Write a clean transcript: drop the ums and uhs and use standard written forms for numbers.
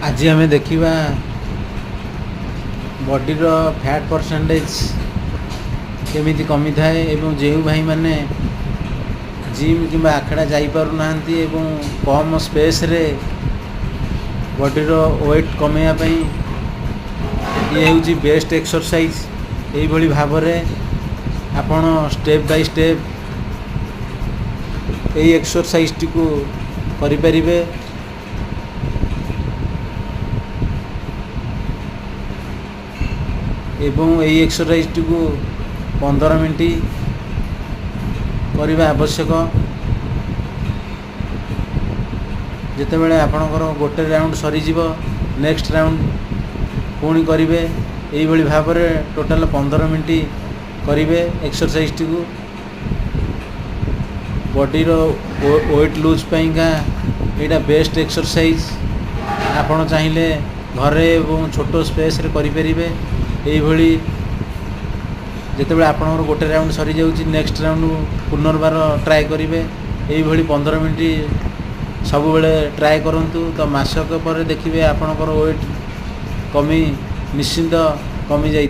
आज आम देखा बॉडी फैट परसेंटेज केमी कमी थाए एवं जो भाई मैंने जिम कि आखड़ा जापारूना कम स्पेस रे बॉडी वेट कमेवाई ये हूँ बेस्ट एक्सरसाइज। यही भाव आपण स्टेप बाय स्टेप यही एक्सरसाइज टी को करें। एवं यही एक्सरसाइज टी को 15 मिनट करने आवश्यक। जिते बड़े आपणकर गोटे राउंड सरीज नेक्स्ट राउंड पुणी करेंगे। यही भाव में टोटाल 15 मिनट करेंगे एक्सरसाइज टी को बॉडी वेट लूज पाइंका यहाँ बेस्ट एक्सरसाइज। आपण चाहिए घरे एवं छोट स्पेस रे करें। यही जिते बड़े आपणकर गोटे राउंड सरी जाऊँगी नेक्स्ट राउंड पुनर्बार ट्राए करेंगे। यही 15 मिनट सब बेले ट्राए करूँ तो मासक पर देखिए आपणकर वेट कमी निश्चिंत कमी जाए।